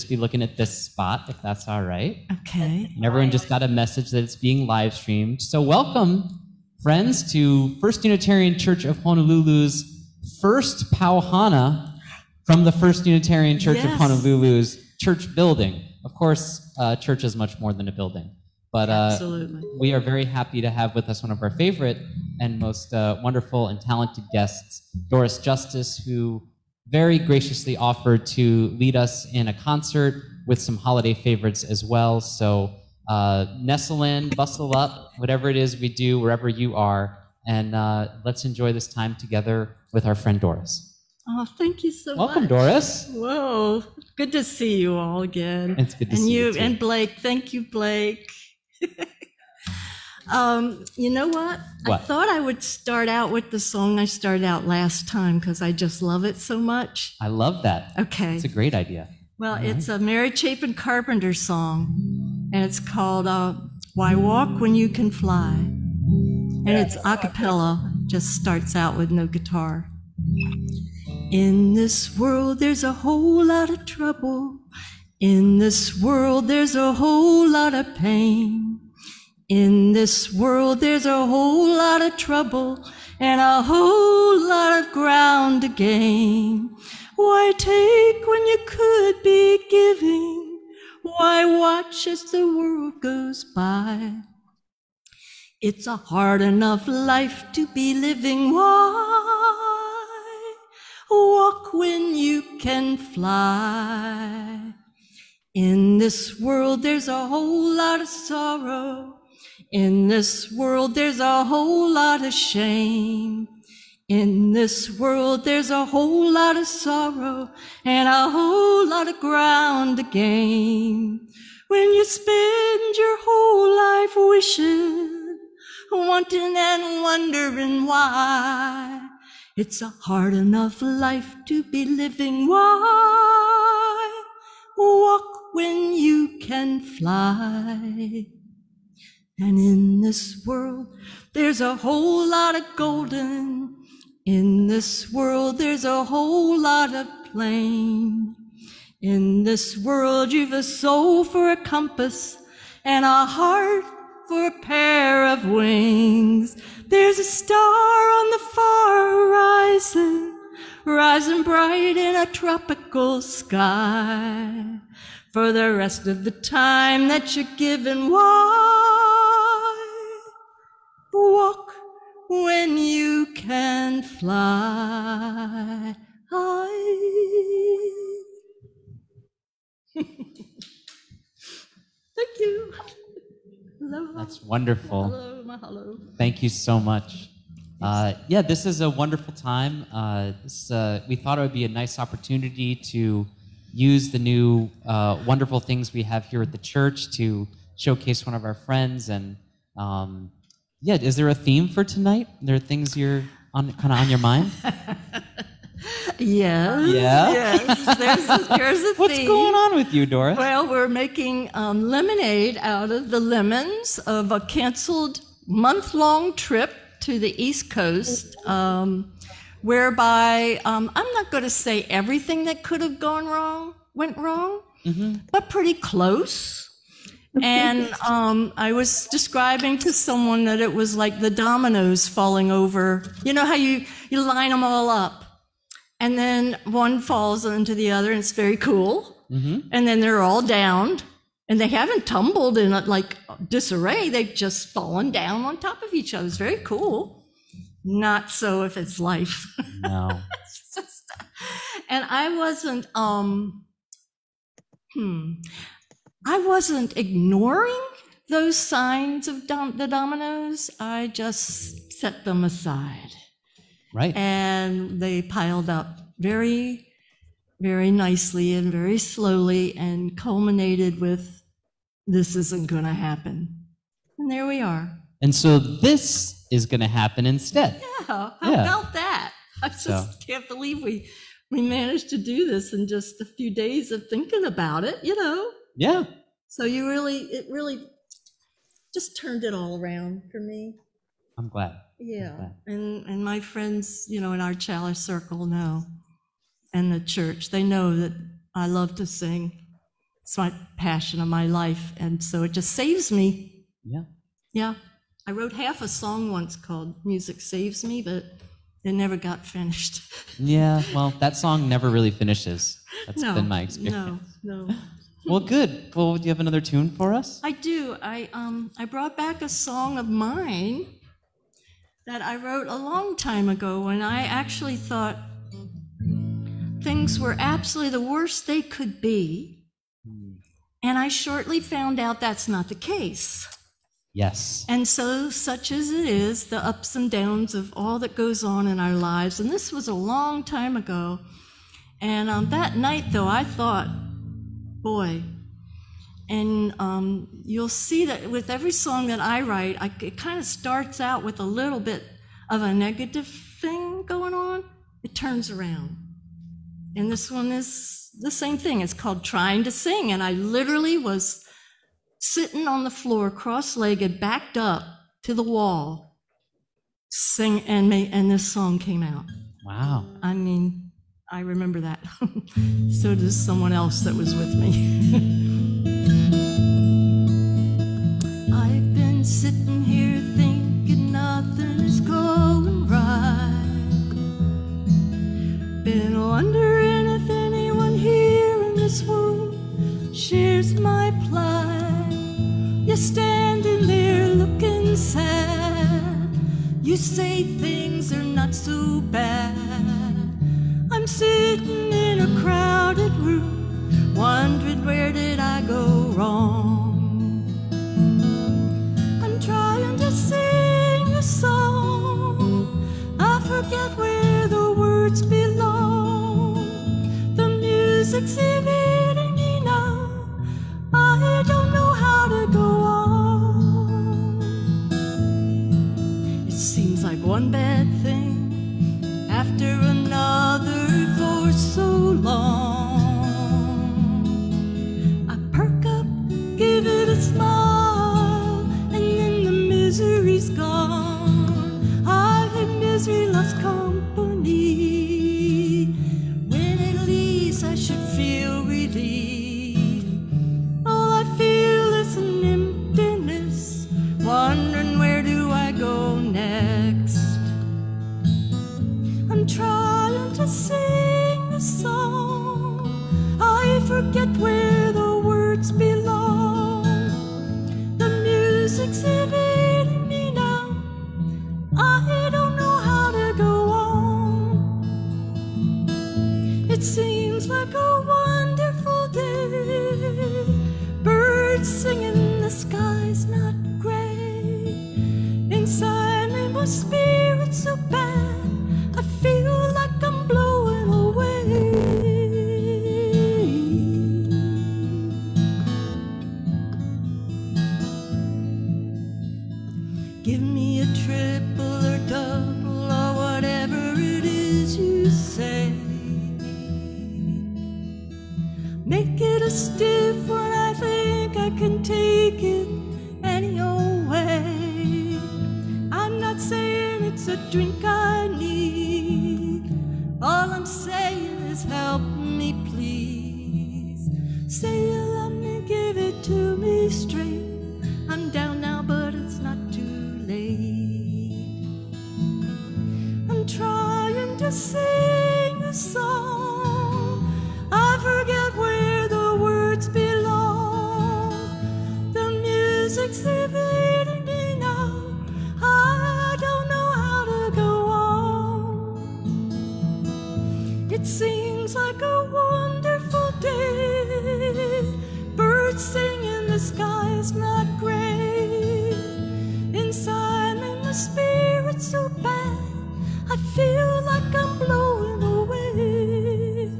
be looking at this spot, if that's all right. Okay. And everyone just got a message that it's being live streamed. So welcome, friends, to First Unitarian Church of Honolulu's first Pau Hana from the First Unitarian Church of Honolulu's church building. Of course, church is much more than a building. But Absolutely. We are very happy to have with us one of our favorite and most wonderful and talented guests, Doris Justis, who very graciously offered to lead us in a concert with some holiday favorites as well. So nestle in, bustle up, whatever it is we do, wherever you are, and let's enjoy this time together with our friend Doris. Oh, thank you so much. Welcome, Doris. Whoa, good to see you all again. It's good to see you too. And Blake. Thank you, Blake. You know what? I thought I would start out with the song I started out last time because I just love it so much. I love that. Okay. It's a great idea. Well, it's a Mary Chapin Carpenter song, and it's called Why Walk When You Can Fly. And it's a cappella, just starts out with no guitar. In this world, there's a whole lot of trouble. In this world, there's a whole lot of pain. In this world, there's a whole lot of trouble and a whole lot of ground to gain. Why take when you could be giving? Why watch as the world goes by? It's a hard enough life to be living. Why walk when you can fly? In this world, there's a whole lot of sorrow. In this world, there's a whole lot of shame. In this world, there's a whole lot of sorrow and a whole lot of ground to gain. When you spend your whole life wishing, wanting and wondering why, it's a hard enough life to be living. Why walk when you can fly? And in this world, there's a whole lot of golden. In this world, there's a whole lot of plain. In this world, you've a soul for a compass and a heart for a pair of wings. There's a star on the far horizon, rising bright in a tropical sky. For the rest of the time that you're given, why walk when you can fly? Thank you. Hello. That's wonderful. Hello, mahalo. Thank you so much. Yeah, this is a wonderful time. We thought it would be a nice opportunity to use the new wonderful things we have here at the church to showcase one of our friends. And yeah, is there a theme for tonight? There are things you're kind of on your mind? Yes. Yeah? Yes. There's a theme. What's going on with you, Doris? Well, we're making lemonade out of the lemons of a canceled month-long trip to the East Coast, whereby I'm not going to say everything that could have went wrong, but pretty close. And I was describing to someone that it was like the dominoes falling over. You know how you line them all up, and then one falls into the other, and it's very cool. And then they're all down, and they haven't tumbled in like disarray. They've just fallen down on top of each other. It's very cool. Not so if it's life. No. And I wasn't ignoring those signs of the dominoes. I just set them aside. Right. And they piled up very, very nicely and very slowly and culminated with, this isn't going to happen. And there we are. And so this is going to happen instead. Yeah, how about that? I just can't believe we managed to do this in just a few days of thinking about it, you know? Yeah. So it really just turned it all around for me. I'm glad. Yeah. I'm glad. And my friends, you know, in our chalice circle know, and the church, they know that I love to sing. It's my passion of my life, and so it just saves me. Yeah. Yeah. I wrote half a song once called Music Saves Me, but it never got finished. Yeah, well, that song never really finishes. That's been my experience. No. Well, good. Well, do you have another tune for us? I do. I brought back a song of mine that I wrote a long time ago when I actually thought things were absolutely the worst they could be. And I shortly found out that's not the case. Yes. And so, such as it is, the ups and downs of all that goes on in our lives, and this was a long time ago. And that night, though, I thought, boy, and you'll see that with every song that I write, it kind of starts out with a little bit of a negative thing going on. It turns around. And this one is the same thing. It's called Trying to Sing. And I literally was sitting on the floor, cross-legged, backed up to the wall, sing, and this song came out. Wow. I mean, I remember that. So does someone else that was with me. I've been sitting here thinking nothing's going right. Been wondering if anyone here in this room shares my plight. You're standing there looking sad. You say things are not so bad. I'm sitting in a crowded room, wondering where did I go wrong. I'm trying to sing a song, I forget where the words belong. The music's evading me now, I don't know how to go on. It seems like one bad thing after another for so long. I perk up, give it a smile, and then the misery's gone. I've had misery lost company. When it leaves, I should feel relief. All I feel is an emptiness, wondering where do I go next. I'm trying to sing a song, I forget where the words belong. The music's evading me now, I don't know how to go on. It seems like a wonderful day, birds singing, the sky's not gray. Inside me my spirit's so bad, I feel like I'm blowing away. Give me a triple or double or whatever it is you say. Make it a stiff one, I think I can take it any old way. I'm not saying it's a drink I need, all I'm saying is help me please. Say you love me, give it to me straight. I'm down now, but it's not too late. I'm trying to sing a song, I forget where the words belong. The music's evading me now, I don't know how to go on. It seems like a wonderful day, birds singing, the sky's not gray. Inside me my spirit's so bad, I feel like I'm blowing away.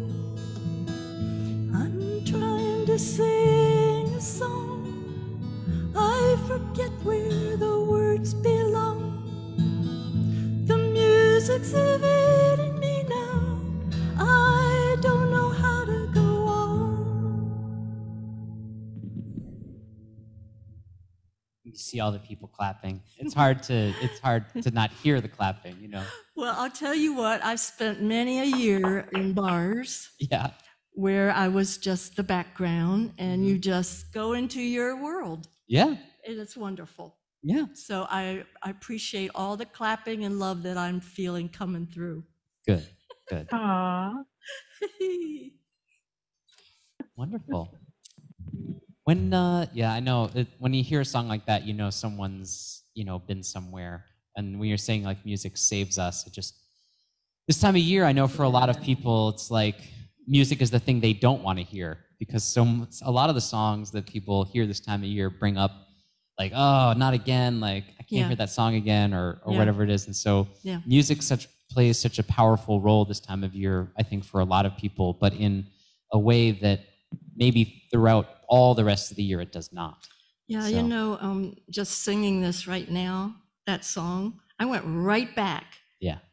I'm trying to sing a song, I forget where the words belong. The music's evading me now, I don't know how to go on. You see all the people clapping. It's hard to not hear the clapping, you know. Well, I'll tell you what, I've spent many a year in bars Yeah. where I was just the background and you just go into your world. Yeah. And it's wonderful. Yeah. So I appreciate all the clapping and love that I'm feeling coming through. Good. Good. Aww. Wonderful. When I know when you hear a song like that, you know someone's been somewhere. And when you're saying like music saves us, it just this time of year, I know for a lot of people, it's like music is the thing they don't want to hear because a lot of the songs that people hear this time of year bring up like, oh, not again, like I can't hear that song again or whatever it is. And so music plays such a powerful role this time of year, I think, for a lot of people, but in a way that maybe throughout all the rest of the year it does not. Yeah, so. Just singing this right now, that song, I went right back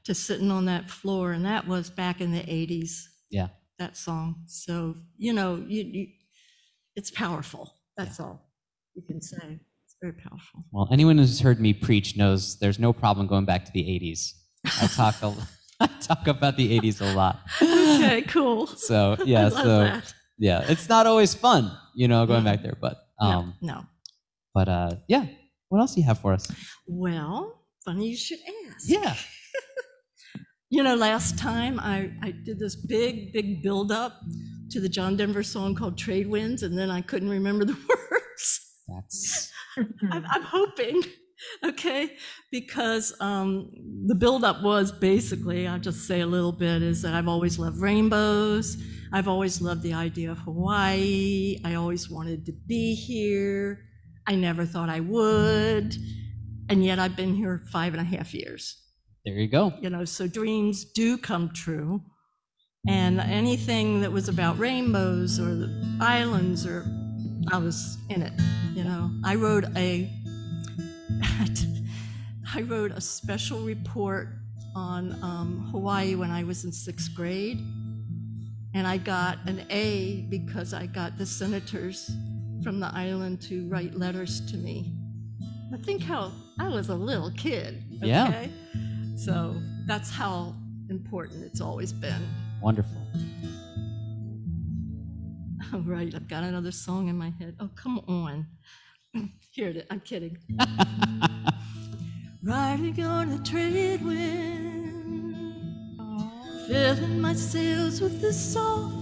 to sitting on that floor, and that was back in the 80s. Yeah. That song. So, it's powerful. That's all you can say. It's very powerful. Well, anyone who's heard me preach knows there's no problem going back to the 80s. I talk about the 80s a lot. Okay, cool. So, yeah, that. Yeah, it's not always fun, going back there, but no. But what else do you have for us? Well, funny you should ask. Yeah. Last time I did this big build up to the John Denver song called Trade Winds, and then I couldn't remember the words. That's I'm hoping, okay, because the build up was basically, I'll just say a little bit, is that I've always loved rainbows. I've always loved the idea of Hawaii. I always wanted to be here. I never thought I would. And yet I've been here 5.5 years. There you go. So dreams do come true. And anything that was about rainbows or the islands, I was in it. I wrote a special report on Hawaii when I was in 6th grade. And I got an A because I got the senators from the island to write letters to me. I think how I was a little kid. Okay? Yeah. So that's how important it's always been. Wonderful. All right, I've got another song in my head. Oh, come on. Here it is. I'm kidding. Riding on a trade wind, filling my sails with the soft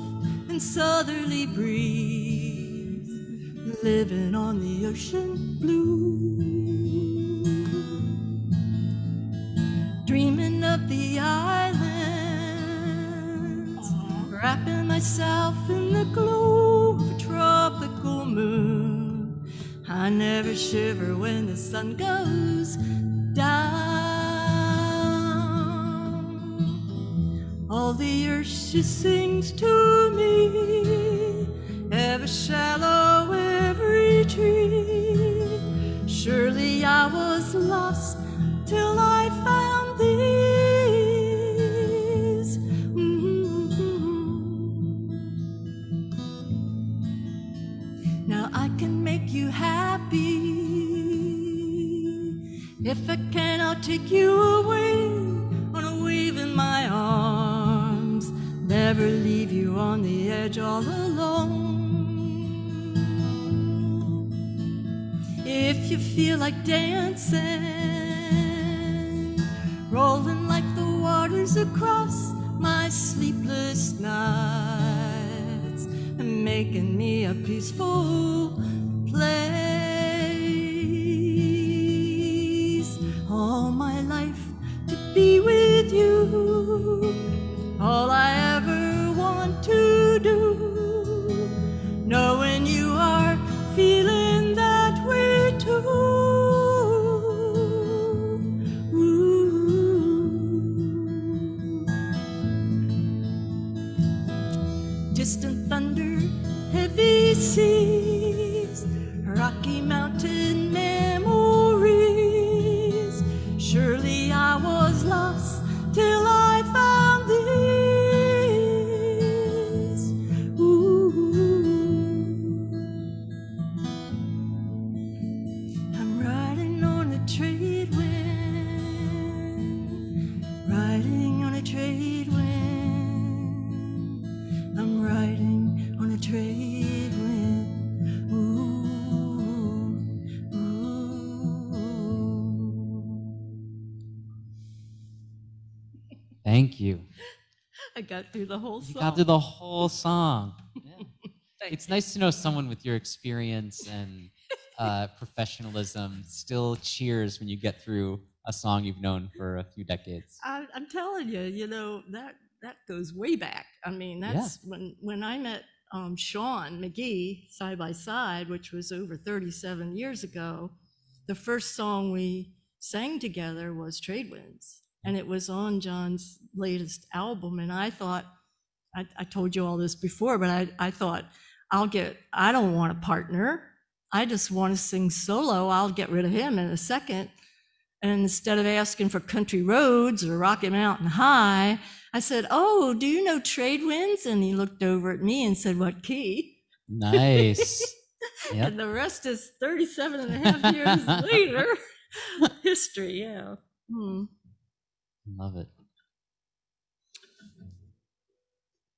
and southerly breeze, living on the ocean blue, dreaming of the islands, wrapping myself in the glow of a tropical moon. I never shiver when the sun goes down. All the earth she sings to me, ever shallow every tree. Surely I was lost till I found these. Now I can make you happy. If I can, I'll take you away on a wave in my arms. Never leave you on the edge all alone. If you feel like dancing, rolling like the waters across my sleepless nights, and making me a peaceful place. All my life to be with you, all I ever want to do, knowing you are feeling that way too. Distant thunder, heavy seas, Rocky Mountain memories. Surely I was lost till I found these. I'm riding on a trade wind, riding on a trade wind. I'm riding Thank you. I got through the whole You song. got through the whole song. Yeah. It's nice to know someone with your experience and professionalism still cheers when you get through a song you've known for a few decades. I'm telling you, that goes way back. I mean, that's when I met Sean McGee side by side, which was over 37 years ago. The first song we sang together was Trade Winds, and it was on John's latest album. And I thought, I told you all this before, but I thought, I don't want a partner. I just want to sing solo. I'll get rid of him in a second. And instead of asking for Country Roads or Rocky Mountain High, I said, oh, do you know Trade Winds? And he looked over at me and said, what key? Nice. Yep. And the rest is 37 and a half years later. History, yeah. Love it.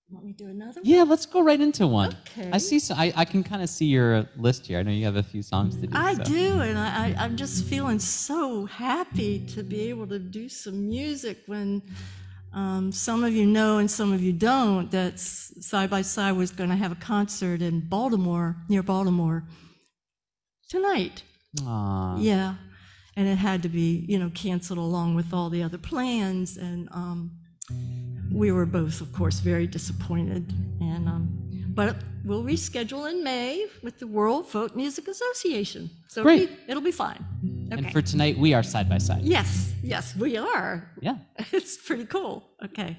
Want me to do another one? Yeah, let's go right into one. Okay. I see. I can kind of see your list here. I know you have a few songs to do. I do, and I'm just feeling so happy to be able to do some music when some of you know and some of you don't that Side by Side was going to have a concert in Baltimore, near Baltimore, tonight. Aww. Yeah, and it had to be, canceled along with all the other plans, and we were both, of course, very disappointed. And but we'll reschedule in May with the World Folk Music Association. So Great. It'll be fine. Okay. And for tonight, we are Side by Side. Yes, we are. Yeah. It's pretty cool. Okay.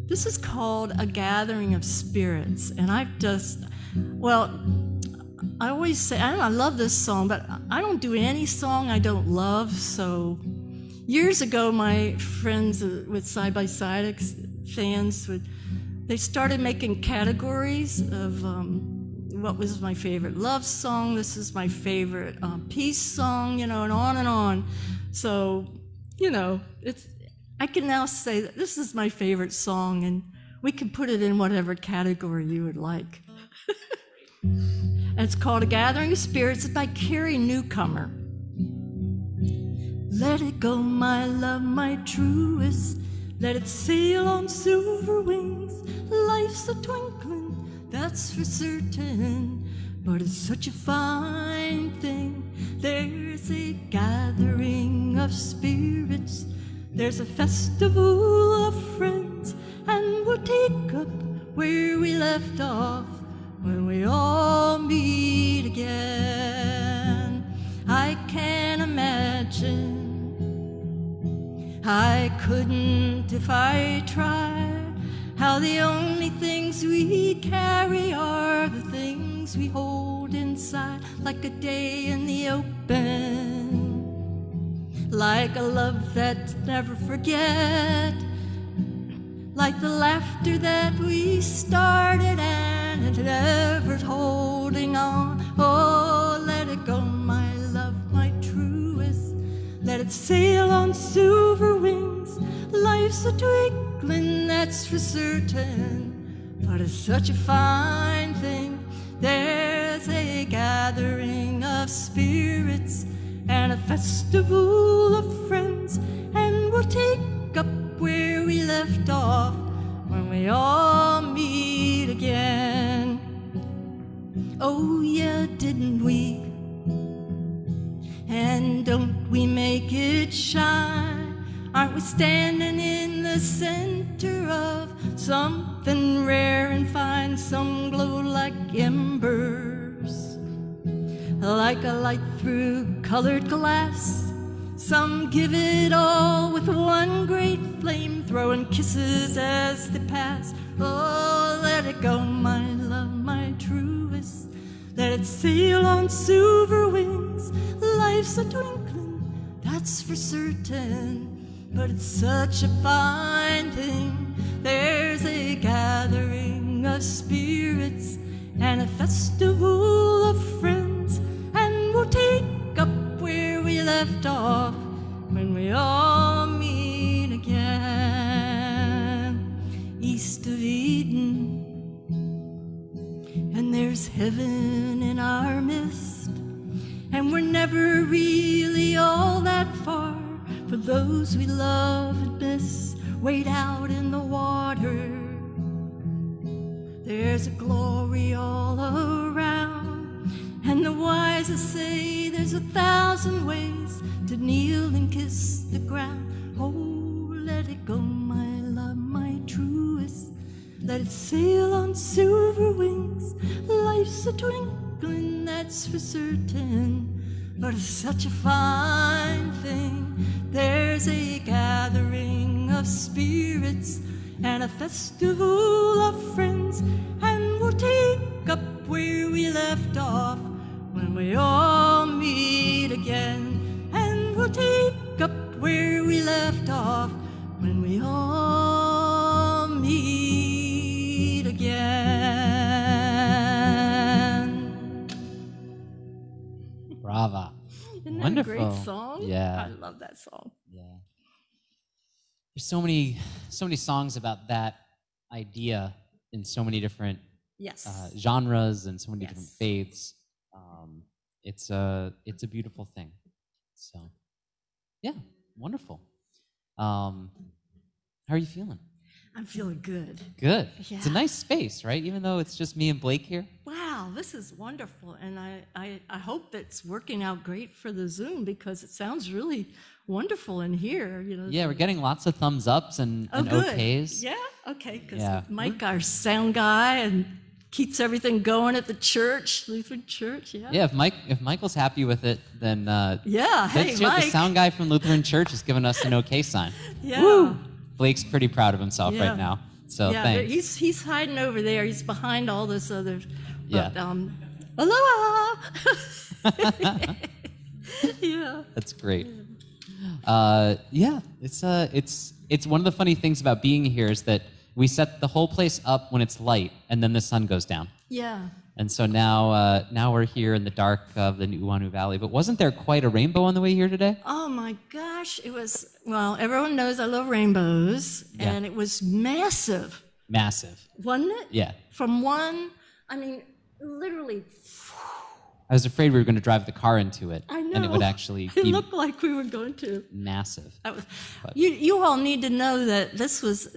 This is called A Gathering of Spirits. And I always say, I love this song, but I don't do any song I don't love. So years ago, my friends with Side by Side fans they started making categories of what was my favorite love song. This is my favorite peace song, and on and on. So, I can now say that this is my favorite song, and we can put it in whatever category you would like. And it's called A Gathering of Spirits. It's by Carrie Newcomer. Let it go, my love, my truest. Let it sail on silver wings. Life's a twinkling, that's for certain. But it's such a fine thing. There's a gathering of spirits. There's a festival of friends. And we'll take up where we left off when we all meet again. I can't imagine, I couldn't if I tried, how the only things we carry are the things we hold inside, like a day in the open, like a love that's never forget, like the laughter that we started and it never holding on. Oh, let it go, my love, my truest. Let it sail on silver wings. Life's a twinkling, that's for certain. But it's such a fine thing. There's a gathering of spirits and a festival of friends. And we'll take up where we left off when we all meet again. Oh yeah, didn't we? And don't we make it shine? Aren't we standing in the center of something rare and fine? Some glow like embers, like a light through colored glass. Some give it all with one great flame, throwing kisses as they pass. Oh, let it go, my love, my truest. Let it sail on silver wings. Life's a twinkling, that's for certain. But it's such a fine thing. There's a gathering of spirits and a festival of friends. And we'll take up where we left off when we all meet again. East of Eden, and there's heaven in our midst, and we're never really all that far. For those we love and miss, wade out in the water. There's a glory all around, and the wise say there's 1,000 ways to kneel and kiss the ground. Oh, let it go, my love, my truest. Let it sail on silver wings. Life's a twinkling, that's for certain, but it's such a fine thing. There's a gathering of spirits and a festival of friends, and we'll take up where we left off when we all meet again. And we'll take up where we left off when we all meet again. Brava. Isn't that Wonderful. a great song? Yeah. I love that song. Yeah. There's so many songs about that idea in so many different Yes. genres and so many Yes. different faiths. It's a beautiful thing. So, yeah, wonderful. How are you feeling? I'm feeling good. Good. It's a Yeah. nice space, right? Even though it's just me and Blake here. Wow, this is wonderful. And I hope it's working out great for the Zoom, because it sounds really wonderful in here. You know. Yeah, we're getting lots of thumbs ups and good. okays. Yeah, okay, because Yeah. Mike, our sound guy, and keeps everything going at the church, Lutheran Church. Yeah. Yeah, if Michael's happy with it, then Yeah. Hey, the Mike. sound guy from Lutheran Church has given us an okay sign. Yeah. Woo! Blake's pretty proud of himself Yeah. right now. So Yeah, thanks. he's hiding over there. He's behind all this other. But, Yeah. aloha. Yeah. That's great. Yeah, it's one of the funny things about being here is that we set the whole place up when it's light, and then the sun goes down. Yeah. And so now we're here in the dark of the Nuuanu Valley. But wasn't there quite a rainbow on the way here today? Oh my gosh, it was, well, everyone knows I love rainbows, Yeah. and it was massive, Massive. wasn't it? Yeah. From one, I mean, literally, I was afraid we were going to drive the car into it. I know. And it would actually It be looked like we were going to. massive. That was, you all need to know that this is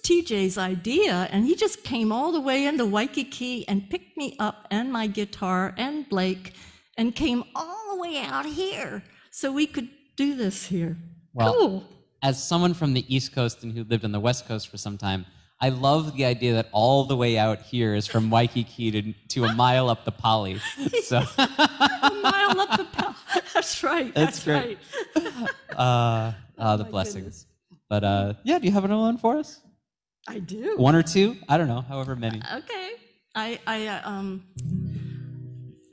TJ's idea, and he just came all the way into Waikiki and picked me up and my guitar and Blake and came all the way out here so we could do this here. Well, Cool. as someone from the East Coast and who lived on the West Coast for some time, I love the idea that all the way out here is from Waikiki to a mile up the Pali. So A mile up the path. That's right. That's right. the my blessings. goodness. But yeah, do you have another one for us? I do. One or two? I don't know, however many. Okay. I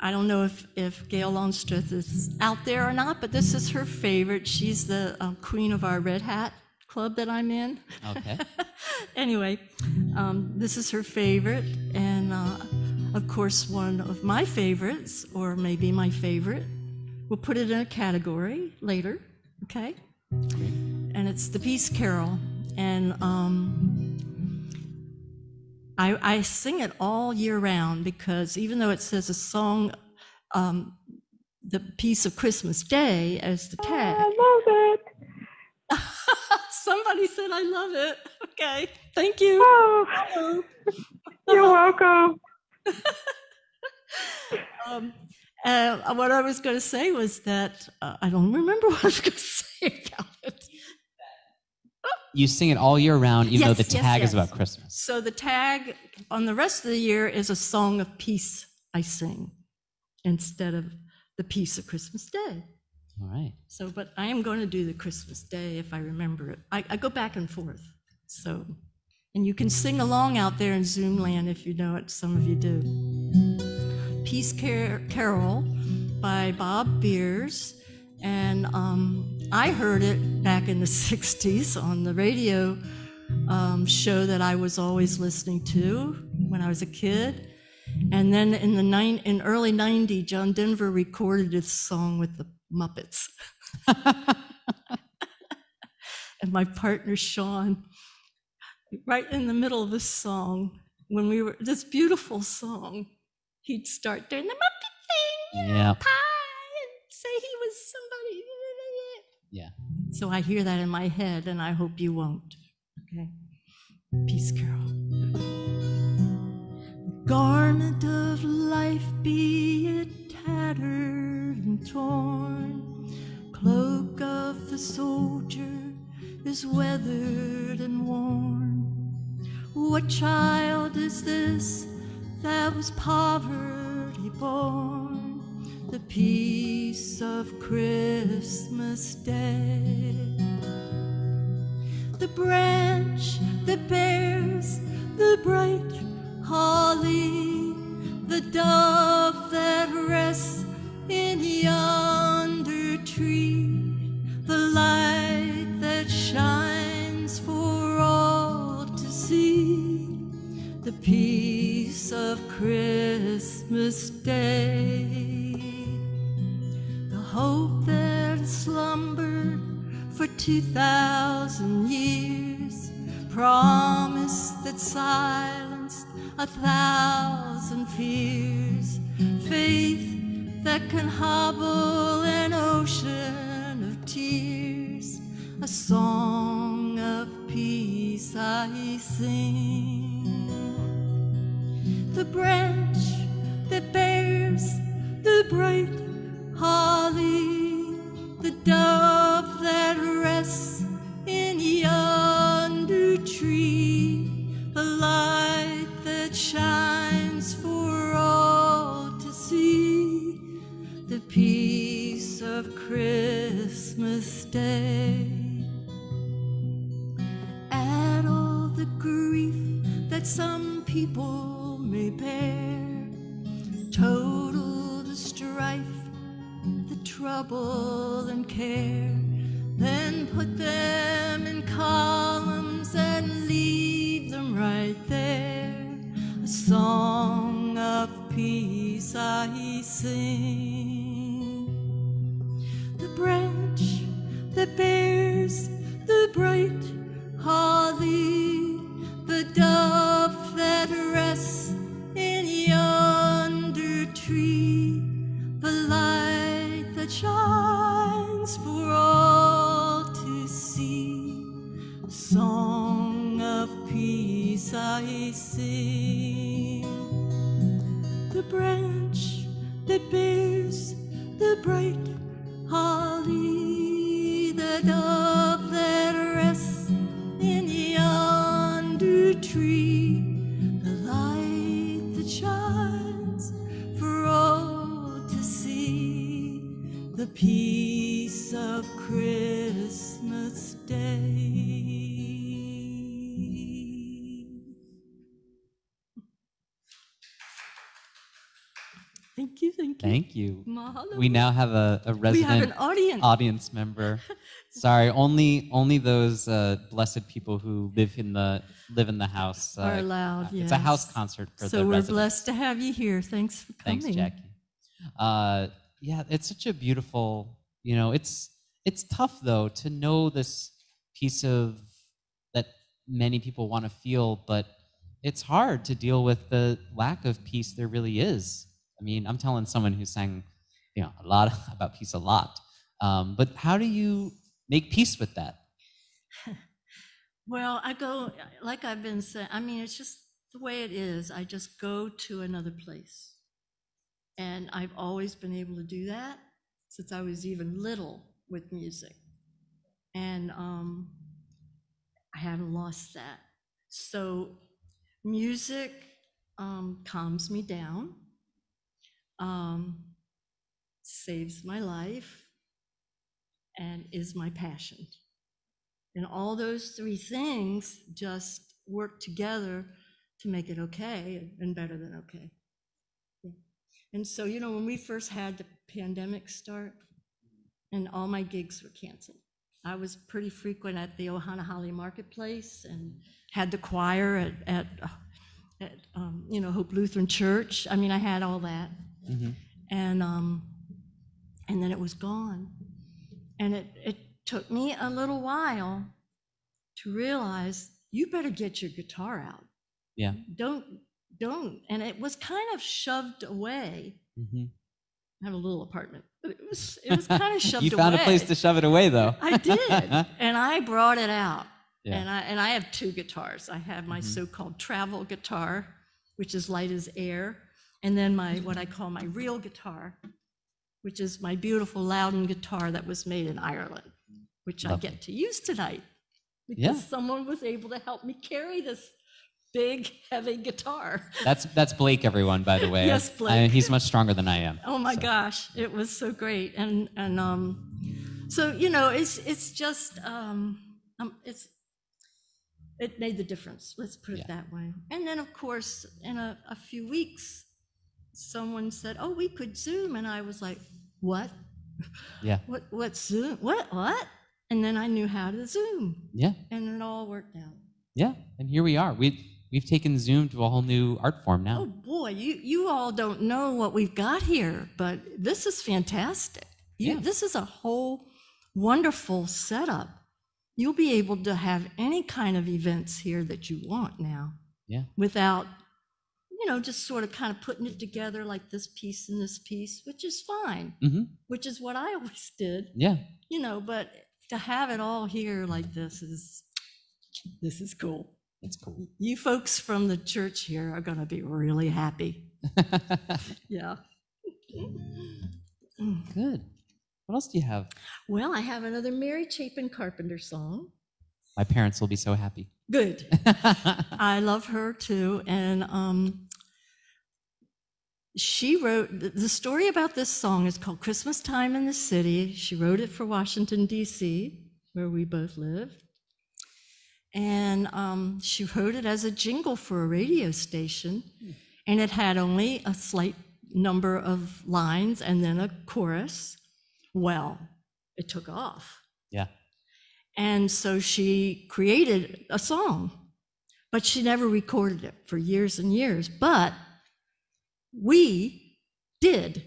don't know if Gail Longstreth is out there or not, but this is her favorite. She's the queen of our Red Hat club that I'm in. Okay. Anyway, this is her favorite, and of course, one of my favorites, or maybe my favorite. We'll put it in a category later, okay? And it's the Peace Carol, and I sing it all year round because even though it says a song, the Peace of Christmas Day as the tag. I love it. Somebody said I love it. Okay, thank you. Oh, you're welcome. What I was going to say was that I don't remember what I was going to say about it. You sing it all year round, even though the Yes, yes, tag is yes. about Christmas. So the tag on the rest of the year is a song of peace I sing instead of the peace of Christmas Day. All right. So, but I am going to do the Christmas Day if I remember it. I go back and forth. So, and you can sing along out there in Zoom land if you know it. Some of you do. Peace Carol by Bob Beers. And I heard it back in the 60s on the radio show that I was always listening to when I was a kid. And then in early 90, John Denver recorded this song with the Muppets. And my partner, Sean, right in the middle of this song, when we were, this beautiful song, he'd start doing the Muppet thing, Yeah. pie, and say he was somebody. Yeah. So I hear that in my head, and I hope you won't. Okay. Peace Carol. Garment of life, be it tattered and torn, cloak of the soldier is weathered and worn. What child is this that was poverty born? The peace of Christmas Day. The branch that bears the bright holly, the dove that rests in yonder tree, the light that shines for all to see, the peace of Christmas Day. The hope that slumbered for 2,000 years, promise that silenced 1,000 fears, faith that can hobble an ocean of tears, a song of peace I sing. The branch that bears the bright holly, the dove that rests in yonder tree, the light that shines for all to see, the peace of Christmas Day. Add all the grief that some people may bear, total the strife, the trouble and care, then put them in columns and leave them right there. A song of peace I sing. The branch that bears the bright holly, the dove that rests in yonder tree, the light that shines for all to see, a song of peace I sing. The branch that bears the bright holly, the dove that rests in yonder tree, the light that shines for all to see, the peace of Christmas Day. Thank you, thank you. Thank you. Mahalo. We now have a resident We have an audience. member. Sorry, only those blessed people who live in the house Are allowed, It's a yes. house concert for So the we're residents. blessed to have you here. Thanks for coming. Thanks, Jackie. Yeah, it's such a beautiful. It's tough though to know this piece of that many people want to feel, but it's hard to deal with the lack of peace there really is. I mean, I'm telling someone who sang, a lot about peace a lot. But how do you make peace with that? Well, I go, like I've been saying, I mean, it's just the way it is. I just go to another place. And I've always been able to do that since I was even little with music. And I haven't lost that. So music calms me down, saves my life, and is my passion. And all those three things just work together to make it okay and better than okay. Yeah. And so, when we first had the pandemic start and all my gigs were canceled, I was pretty frequent at the Ohana Holly Marketplace and had the choir at Hope Lutheran Church. I mean, I had all that. Mm-hmm. And then it was gone. And it took me a little while to realize you better get your guitar out. Yeah. Don't. And it was kind of shoved away. Mm-hmm. I have a little apartment, but it was kind of shoved away. You found a place to shove it away, though. I did, and I brought it out. Yeah. And I have two guitars. I have my so-called travel guitar, which is light as air, and then what I call my real guitar, which is my beautiful Loudon guitar that was made in Ireland, which I get to use tonight because someone was able to help me carry this big, heavy guitar. That's Blake, everyone, by the way. Yes, Blake. He's much stronger than I am. Oh my gosh, it was so great, and so it's just it made the difference. Let's put it that way. And then of course, in a few weeks, someone said, "Oh, we could Zoom," and I was like, "What? Yeah. What Zoom? What? And then I knew how to Zoom. Yeah. And it all worked out. Yeah. And here we are. We've taken Zoom to a whole new art form now. Oh boy, you all don't know what we've got here, but this is fantastic. This is a whole wonderful setup. You'll be able to have any kind of events here that you want now. Yeah. Without, just sort of kind of putting it together like this piece and this piece, which is fine, which is what I always did. Yeah. But to have it all here like this is cool. It's cool. You folks from the church here are going to be really happy. Yeah. Good. What else do you have? Well, I have another Mary Chapin Carpenter song. My parents will be so happy. Good. I love her too. And she wrote, the story about this song is called Christmas Time in the City. She wrote it for Washington, D.C., where we both live. And she wrote it as a jingle for a radio station. And it had only a slight number of lines and then a chorus. Well, it took off. Yeah. And so she created a song, but she never recorded it for years and years. But we did,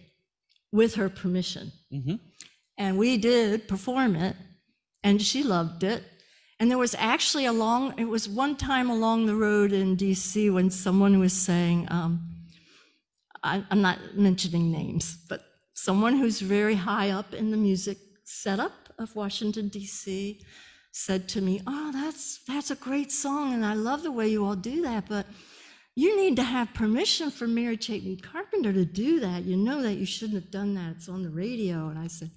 with her permission. And we did perform it, and she loved it. And there was actually it was one time along the road in D.C. when someone was saying, I'm not mentioning names, but someone who's very high up in the music setup of Washington, D.C., said to me, "Oh, that's a great song, and I love the way you all do that, but you need to have permission from Mary Chapin Carpenter to do that. You know that you shouldn't have done that. It's on the radio." And I said,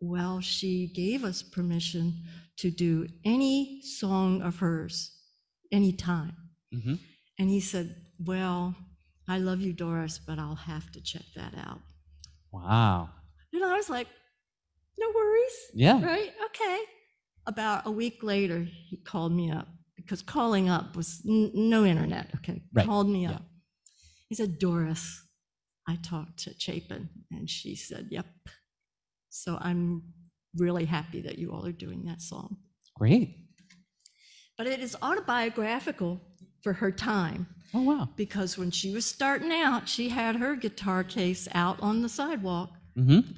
well, she gave us permission to do any song of hers, anytime. And he said, "Well, I love you, Doris, but I'll have to check that out." Wow. And I was like, no worries. Yeah. Right? Okay. About a week later, he called me up, because calling up was no internet. Okay. Right. Called me up. He said, "Doris, I talked to Chapin," and she said, "Yep." So I'm really happy that you all are doing that song. Great. But it is autobiographical for her time. Oh, wow. Because when she was starting out, she had her guitar case out on the sidewalk,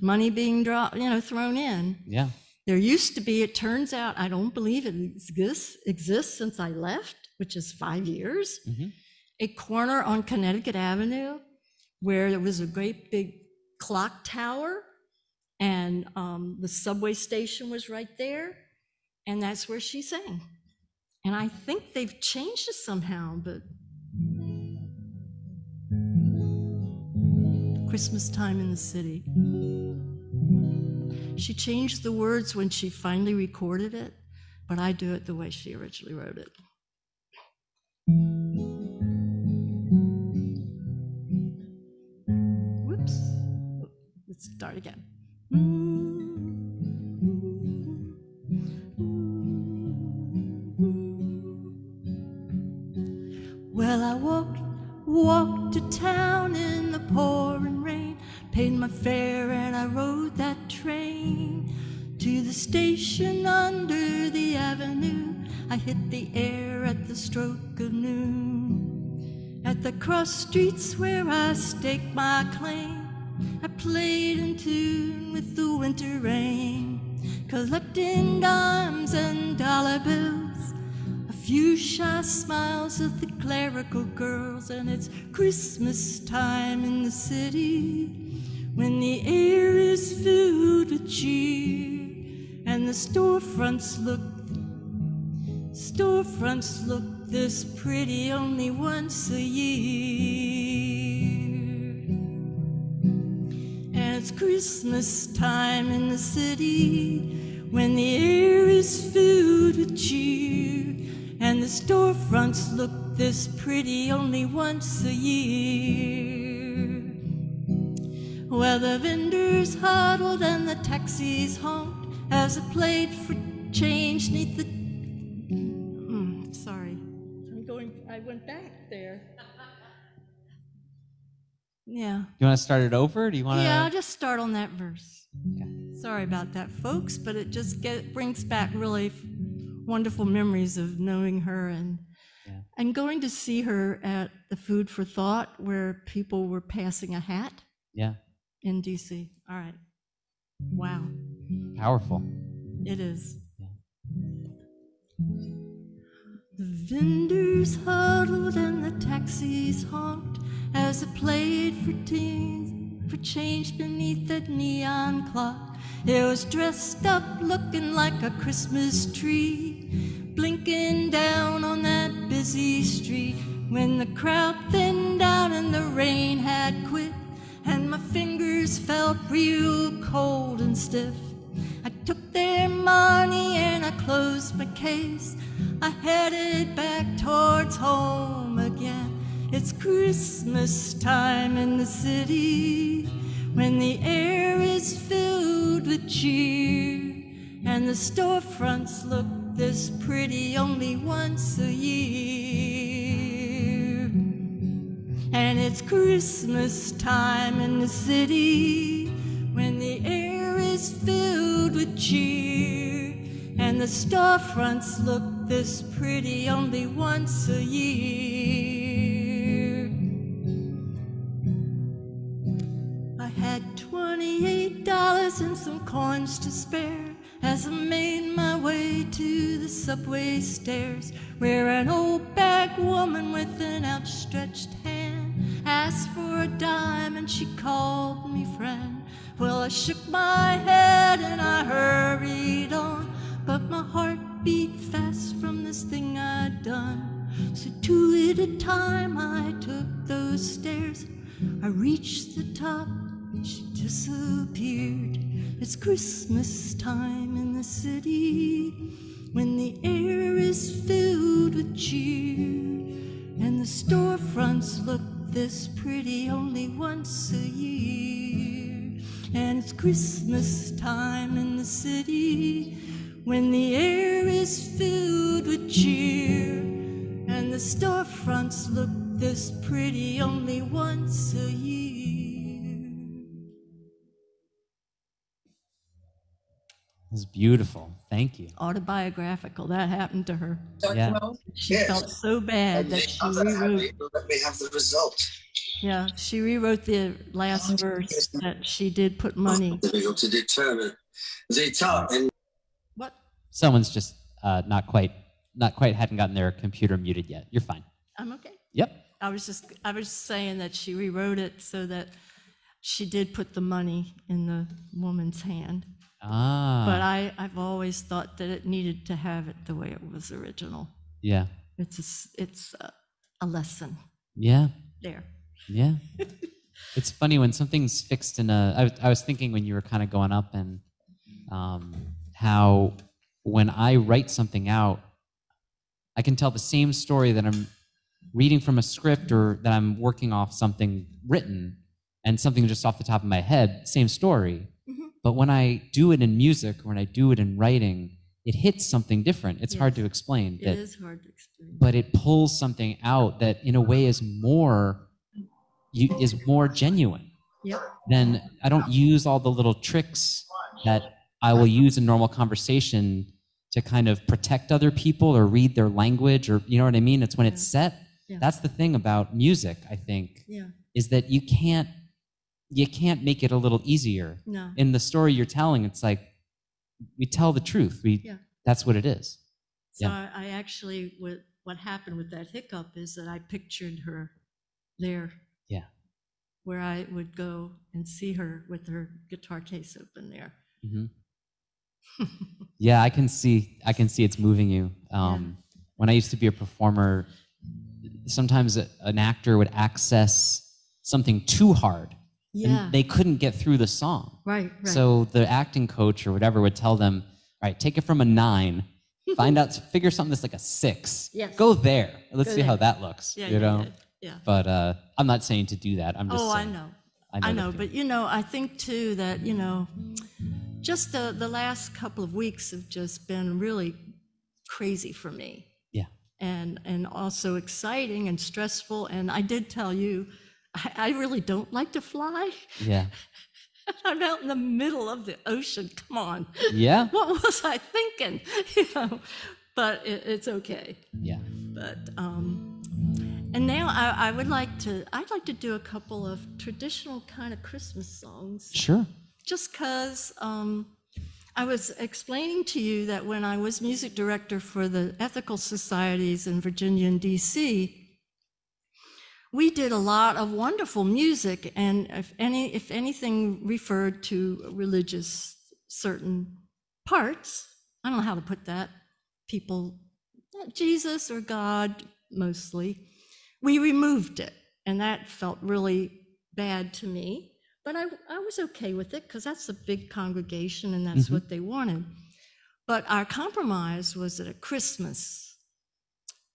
money being thrown in. Yeah. There used to be, it turns out, I don't believe it exists since I left, which is 5 years, a corner on Connecticut Avenue where there was a great big clock tower, and the subway station was right there, and that's where she sang. And I think they've changed it somehow, but Christmas Time in the City. She changed the words when she finally recorded it, but I do it the way she originally wrote it. Whoops. Let's start again. Well, I walked to town in the pouring rain, paid my fare and I rode that train to the station under the avenue. I hit the air at the stroke of noon. At the cross streets where I staked my claim, I played in tune with the winter rain, collecting dimes and dollar bills, a few shy smiles of the clerical girls. And it's Christmas time in the city, when the air is filled with cheer, and the storefronts look storefronts look this pretty only once a year. And it's Christmas time in the city when the air is filled with cheer. And the storefronts look this pretty only once a year. Well, the vendors huddled and the taxis honked as I played for change neath the... sorry. I went back there. Yeah. You want to start it over? Do you want to? Yeah, I'll just start on that verse. Okay. Sorry about that, folks, but it just brings back really wonderful memories of knowing her and going to see her at the Food for Thought where people were passing a hat. Yeah. In D.C. All right. Wow. Powerful. It is. Yeah. The vendors huddled and the taxis honked as I played for change beneath that neon clock. It was dressed up looking like a Christmas tree, blinking down on that busy street. When the crowd thinned out and the rain had quit, and my fingers felt real cold and stiff, I took their money and I closed my case. I headed back towards home again. It's Christmas time in the city when the air is filled with cheer, and the storefronts look this pretty only once a year. And it's Christmas time in the city when the air is filled with cheer, and the storefronts look this pretty only once a year. I had $28 and some coins to spare as I made my way to the subway stairs, where an old bag woman with an outstretched hand asked for a dime and she called me friend. Well, I shook my head and I hurried on, but my heart beat fast from this thing I'd done. So two at a time I took those stairs. I reached the top, she disappeared. It's Christmas time in the city when the air is filled with cheer, and the storefronts look this pretty only once a year. And it's Christmas time in the city when the air is filled with cheer, and the storefronts look this pretty only once a year. It's beautiful. Thank you. Autobiographical. That happened to her. Yeah. She felt so bad that she rewrote. Let me have the result. Yeah, she rewrote the last verse that she did put money. Difficult to determine the top and What? Someone's just not quite hadn't gotten their computer muted yet. You're fine. I'm okay. Yep. I was just saying that she rewrote it so that she did put the money in the woman's hand. But I've always thought that it needed to have it the way it was original. Yeah. It's a lesson. Yeah. There. Yeah. It's funny when something's fixed in a... I was thinking when you were kind of going up and how when I write something out, I can tell the same story that I'm reading from a script or that I'm working off something written and something just off the top of my head, same story. Mm-hmm. But when I do it in music or when I do it in writing, it hits something different. It's hard to explain. It is hard to explain. But it pulls something out that in a way is more genuine. Yep. Then I don't use all the little tricks that I will use in normal conversation to kind of protect other people or read their language, or you know what I mean? It's when it's set. Yeah. That's the thing about music, I think, is that you can't make it a little easier. No. In the story you're telling, it's like we tell the truth. That's what it is. So I actually, what happened with that hiccup is that I pictured her there. Yeah. Where I would go and see her with her guitar case open there. Mm-hmm. Yeah, I can see it's moving you. when I used to be a performer, sometimes an actor would access something too hard. Yeah. And they couldn't get through the song. Right. So the acting coach or whatever would tell them, all right, take it from a 9, figure something that's like a 6. Yes. Go there. Let's Go see how there. that looks. Yeah, you know? Yeah. But I'm not saying to do that. I'm just saying. I know. But, you know, I think, too, that, you know, just the last couple of weeks have just been really crazy for me. Yeah. And also exciting and stressful. And I did tell you, I really don't like to fly. Yeah. I'm out in the middle of the ocean. Come on. Yeah. What was I thinking? You know, but it's okay. Yeah. But and now I'd like to do a couple of traditional kind of Christmas songs. Sure. Just because I was explaining to you that when I was music director for the ethical societies in Virginia and D.C., we did a lot of wonderful music, and if anything referred to religious certain parts, I don't know how to put that, people, Jesus or God mostly, we removed it, and that felt really bad to me. But I was okay with it because that's a big congregation and that's what they wanted. But our compromise was at Christmas.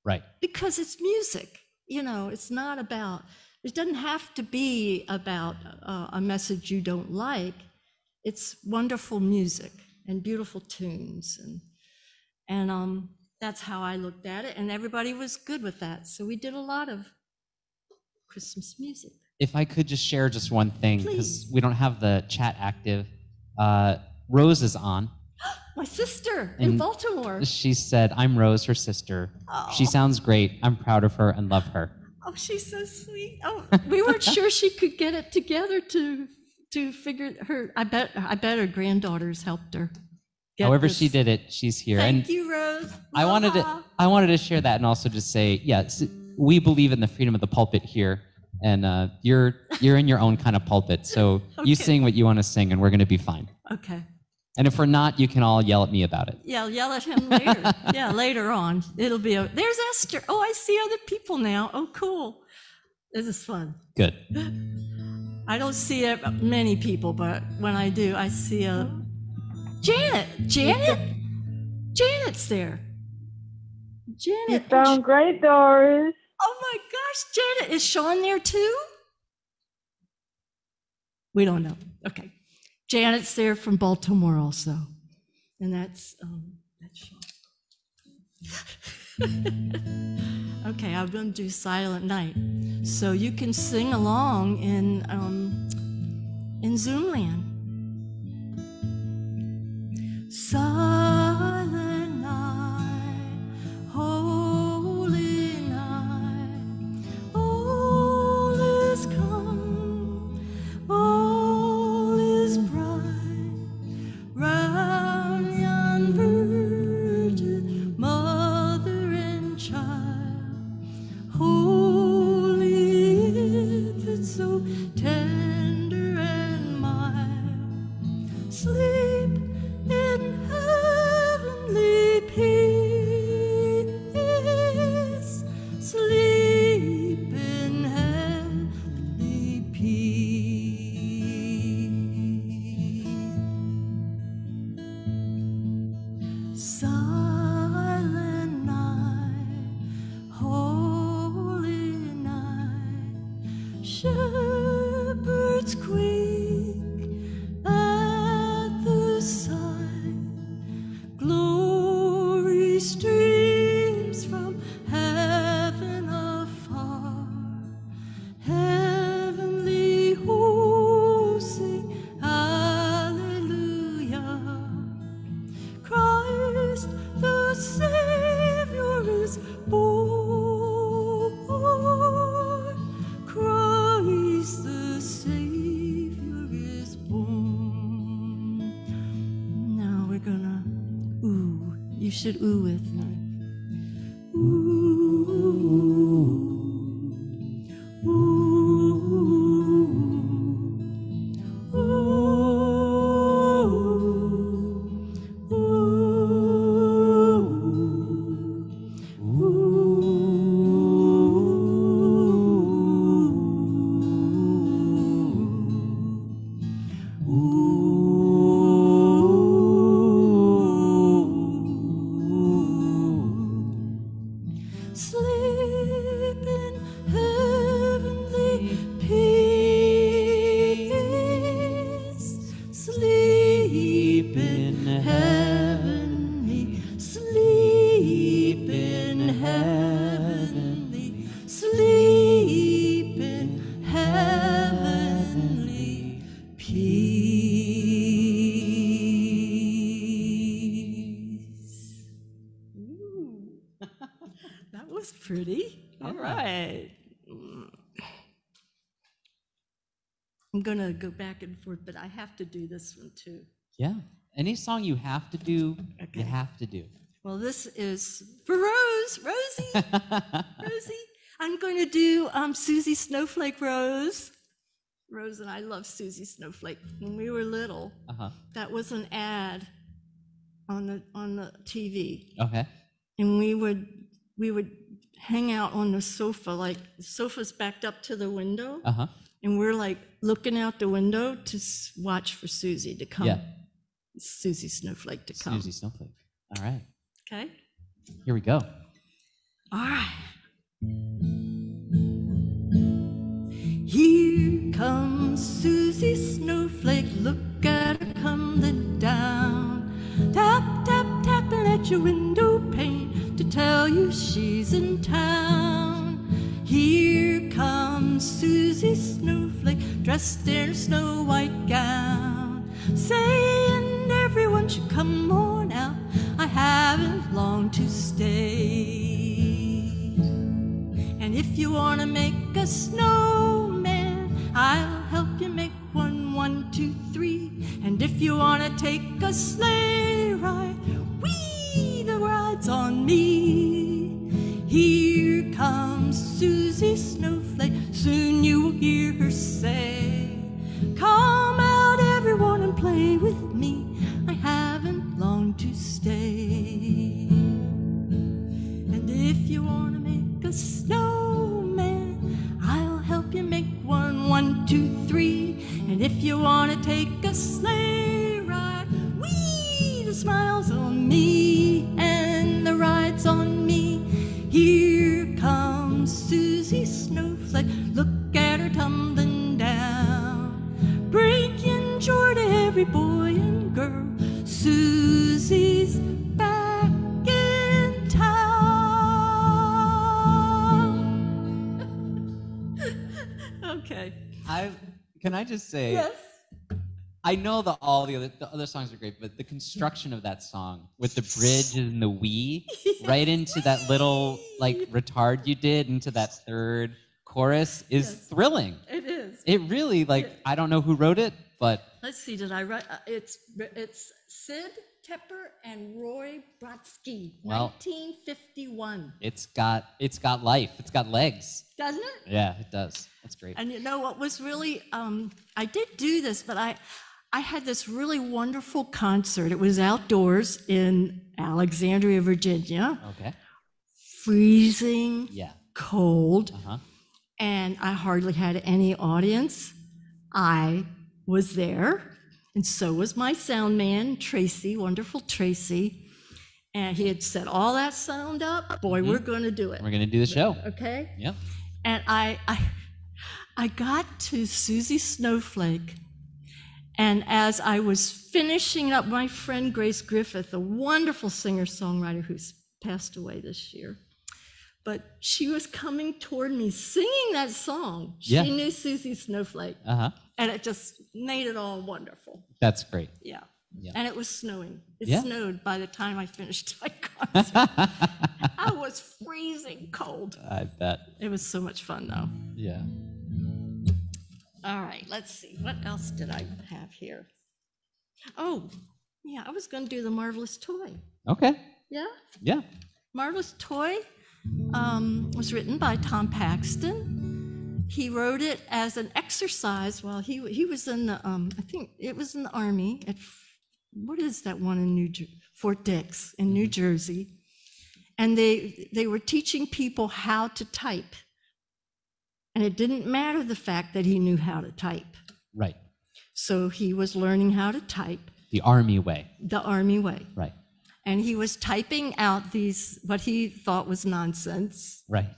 Right. Because it's music. You know, it's not about, it doesn't have to be about a message you don't like. It's wonderful music and beautiful tunes. And that's how I looked at it. And everybody was good with that. So we did a lot of Christmas music. If I could just share just one thing, because Please. we don't have the chat active. Rose is on. My sister in Baltimore. She said, I'm Rose, her sister. Oh. She sounds great. I'm proud of her and love her. Oh, she's so sweet. Oh, we weren't sure she could get it together to figure her. I bet her granddaughters helped her. However she did it, she's here. Thank you, Rose. I wanted to share that and also just say, yes, we believe in the freedom of the pulpit here, and you're in your own kind of pulpit. So you sing what you want to sing, and we're going to be fine. Okay. And if we're not, you can all yell at me about it. Yeah, I'll yell at him later. Yeah, later on. It'll be there's Esther. Oh, I see other people now. Oh, cool. This is fun. Good. I don't see many people, but when I do, I see Janet. Janet's there. Janet. You sound great, Doris. Oh my gosh, Janet. Is Sean there too? We don't know. Okay. Janet's there from Baltimore also. And that's Sean. Okay, I'm going to do Silent Night. So you can sing along in Zoomland. Silent night, holy night, all is calm, all is bright, round yon virgin, mother and child, holy infant, so tender and mild, sleep in heavenly peace, sleep in heavenly peace. Silent night, holy night, shepherds quake at the sight, glory streams from heaven afar, heavenly hosts sing hallelujah, Christ the Savior is born, Christ the Savior is born. Now we're gonna ooh. You should ooh with me. Ooh, ooh, ooh, ooh, ooh, pretty. All right. I'm going to go back and forth, but I have to do this one too. Yeah. Any song you have to do, Okay. you have to do. Well, this is for Rosie. Rosie. I'm going to do Susie Snowflake Rose. Rose and I love Susie Snowflake. When we were little, that was an ad on the TV. Okay. And we would hang out on the sofa, like the sofa's backed up to the window. And we're like looking out the window to watch for Susie to come. Yeah. Susie Snowflake to come. Susie Snowflake. All right. Okay. Here we go. All right. Here comes Susie Snowflake. Look at her coming down. Tap, tap, tapping at your window pane to tell you she's in town. Here comes Susie Snowflake, dressed in a snow white gown, saying everyone should come on out. I haven't long to stay. And if you want to make a snowman, I'll help you make one, 1, 2, 3. And if you want to take a sleigh ride, whee, the ride's on me. Here comes Susie Snowflake, soon you will hear her say, come out everyone and play with me, I haven't long to stay. And if you want to make a snowman, I'll help you make one, 1, 2, 3. And if you want to take a sleigh ride, whee, the smile's on me and the ride's on me. Here comes Susie Snowflake, look at her tumbling down, bringing joy to every boy and girl. Susie's back in town. Okay. Can I just say? Yes. I know all the other songs are great, but the construction of that song with the bridge and the wee right into that little like retard you did into that third chorus is thrilling. It is. It really I don't know who wrote it, but Let's see. Did I write? It's Sid Tepper and Roy Brodsky. Well, 1951. it's got life. It's got legs. Doesn't it? Yeah, it does. That's great. And you know what was really? I did do this, but I had this really wonderful concert. It was outdoors in Alexandria, Virginia. Okay. Freezing. Yeah. Cold. And I hardly had any audience. I was there, and so was my sound man, Tracy, wonderful Tracy. And he had set all that sound up. Boy, we're going to do it. We're going to do the show. Okay? Yep. And I got to Susie Snowflake, and as I was finishing up, my friend Grace Griffith, a wonderful singer-songwriter who's passed away this year, but she was coming toward me singing that song. Yeah. She knew Susie Snowflake, and it just made it all wonderful. That's great. Yeah. Yeah. And it was snowing. It Yeah. snowed by the time I finished my concert. I was freezing cold. I bet. It was so much fun, though. Yeah. All right, let's see. What else did I have here? Oh, yeah, I was going to do The Marvelous Toy. Okay. Yeah? Yeah. Marvelous Toy was written by Tom Paxton. He wrote it as an exercise while he was in the, I think it was in the Army at, what is that one in Fort Dix in New Jersey. And they were teaching people how to type. And it didn't matter the fact that he knew how to type. Right. So he was learning how to type. The Army way. The Army way. Right. And he was typing out these, what he thought was nonsense. Right.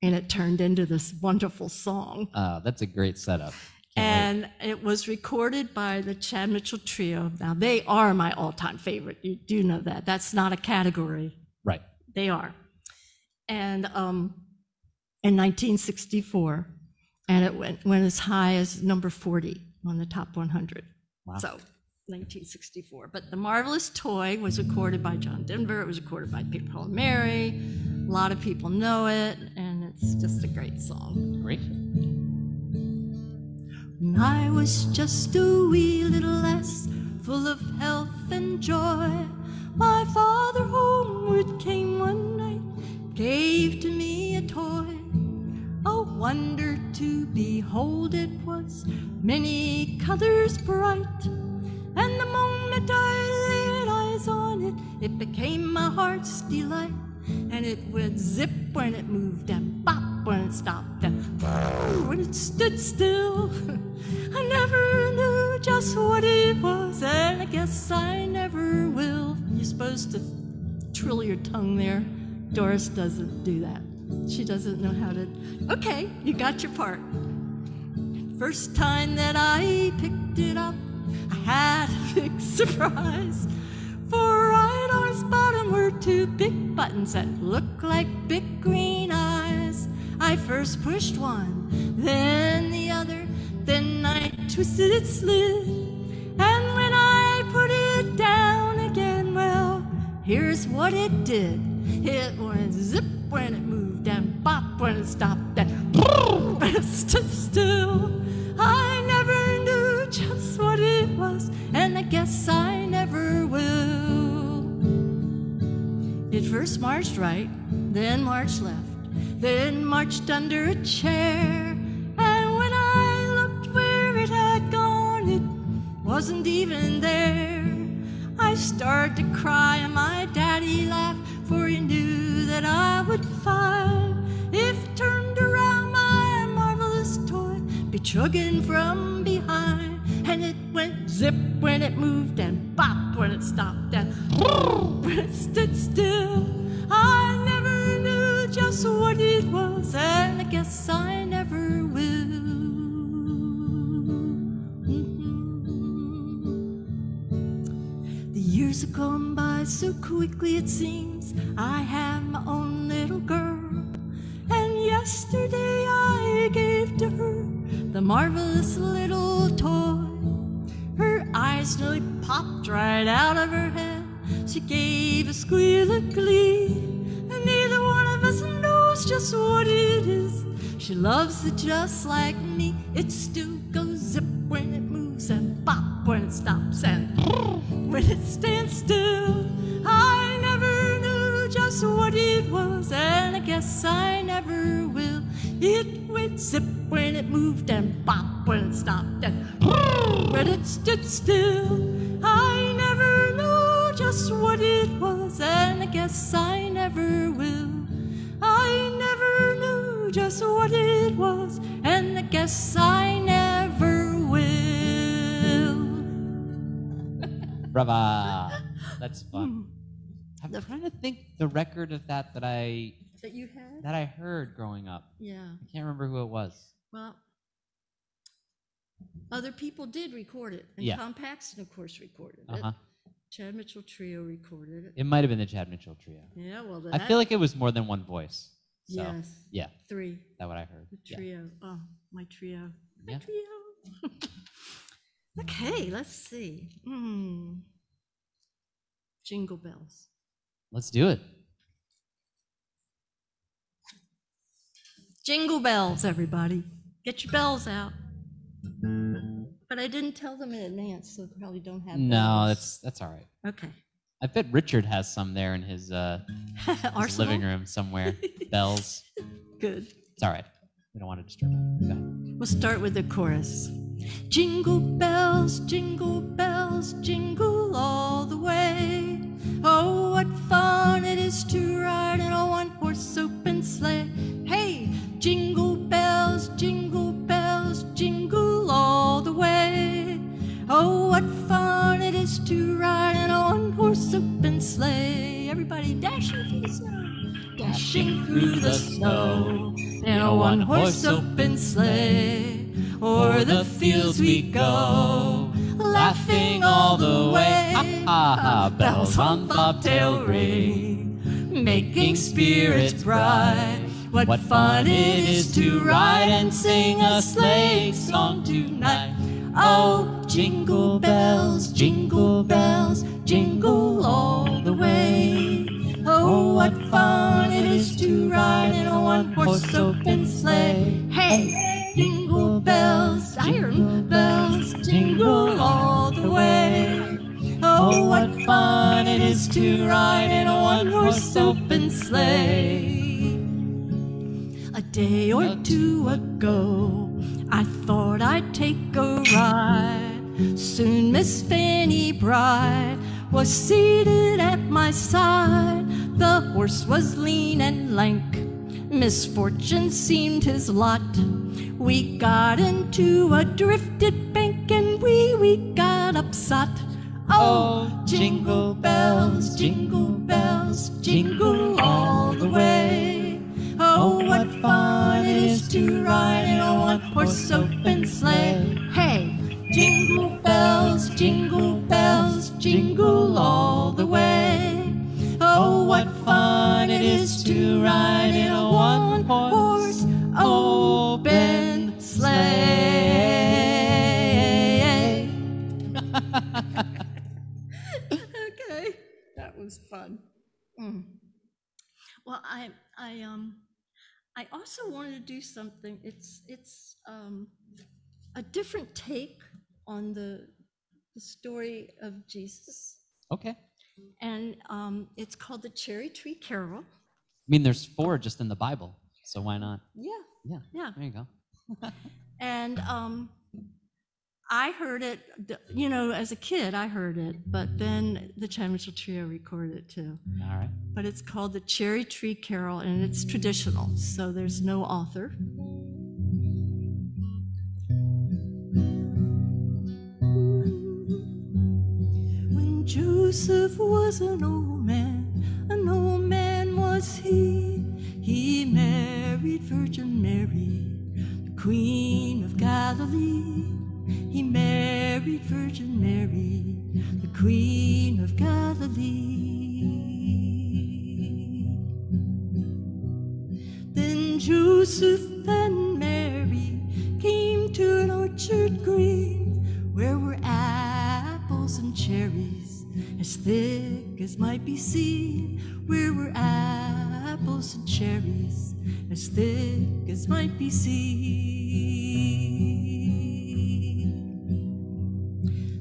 And it turned into this wonderful song. That's a great setup. And it was recorded by the Chad Mitchell Trio. Now, they are my all-time favorite. You do know that. That's not a category. Right. They are. And in 1964, and it went as high as number 40 on the top 100. Wow. So, 1964. But The Marvelous Toy was recorded by John Denver. It was recorded by Peter Paul and Mary. A lot of people know it, and it's just a great song. Great. When I was just a wee little lass, full of health and joy, my father homeward came one night, gave to me a toy. A wonder to behold it was, many colors bright, and the moment I laid eyes on it, it became my heart's delight. And it went zip when it moved and bop when it stopped and when it stood still. I never knew just what it was, and I guess I never will. You're supposed to trill your tongue there. Doris doesn't do that. She doesn't know how to. Okay, you got your part. First time that I picked it up, I had a big surprise. For right on its bottom were two big buttons that looked like big green eyes. I first pushed one, then the other, then I twisted its lid. And when I put it down again, well, here's what it did. It went zip when it moved and bop when it stopped and boom when it stood still. I never knew just what it was, and I guess I never will. It first marched right, then marched left, then marched under a chair. And when I looked where it had gone, it wasn't even there. I started to cry and my daddy laughed, for he knew that I would find if it turned around my marvelous toy be chugging from behind. And it went zip when it moved and bop when it stopped and boom when it stood still. I never knew just what it was, and I guess I never will. The years have gone by so quickly it seems. I have my own little girl, and yesterday I gave to her the marvelous little toy. Her eyes nearly popped right out of her head. She gave a squeal of glee, and neither one of us knows just what it is. She loves it just like me. It still goes zip when it moves and bop when it stops and when it stands still. I never knew just what it was, and I guess I never will. It went zip when it moved and bop when it stopped and when it stood still. I never knew just what it was, and I guess I never will. I never knew just what it was, and I guess I never will. Brava! That's fun. I'm trying to think the record of that you had? that I heard growing up. Yeah. I can't remember who it was. Well, other people did record it, and Yeah. Tom Paxton, of course, recorded it. Uh-huh. Chad Mitchell Trio recorded it. It might have been the Chad Mitchell Trio. Yeah, well, I feel like it was more than one voice. So, yes, yeah, 3. that's what I heard. The Yeah. trio. Oh, my trio. My Yeah. trio. Okay, let's see. Jingle bells. Let's do it. Jingle bells, everybody. Get your bells out. But I didn't tell them in advance, so they probably don't have No, bells. that's all right. Okay. I bet Richard has some there in his Arsenal? living room somewhere. Bells. Good. It's all right. We don't want to disturb him. Go ahead. We'll start with the chorus. Jingle bells, jingle all the way. Oh, what fun it is to ride in a one-horse open sleigh. Hey, jingle bells, jingle all the way. Oh, what fun it is to ride in a one-horse open sleigh. Everybody dashing through the snow, dashing through the snow in a one-horse open sleigh. O'er the fields we go, laughing all the way. Ha ha ha! Bells on bobtail ring, making spirits bright. What fun it is to ride and sing a sleighing song tonight. Oh, jingle bells, jingle all the way. Oh, what fun it is to ride in a one-horse open sleigh. Hey, jingle bells, iron bells, jingle all the way. Oh, what fun it is to ride in a one-horse open sleigh. A day or two ago, I thought I'd take a ride. Soon Miss Fanny Bride was seated at my side. The horse was lean and lank, misfortune seemed his lot. We got into a drifted bank and we got upset. Oh, jingle bells, jingle all the way. Oh, what fun it is to ride in a one-horse open sleigh. Hey, jingle bells, jingle all the way. Oh, what fun it is to ride in a one-horse open sleigh. Okay, that was fun. Well, I also wanted to do something. It's a different take on the story of Jesus, Okay. and it's called the Cherry Tree Carol. I mean, there's 4 just in the Bible, so why not? Yeah. Yeah. There you go. And I heard it, as a kid, I heard it, but then the Channel Trio recorded it too. All right. But it's called the Cherry Tree Carol, and it's traditional, so there's no author. When Joseph was an old man was he. He married Virgin Mary, the Queen of Galilee. He married Virgin Mary, the Queen of Galilee. Then Joseph and Mary came to an orchard green where were apples and cherries as thick as might be seen. Where were apples and cherries as thick as might be seen.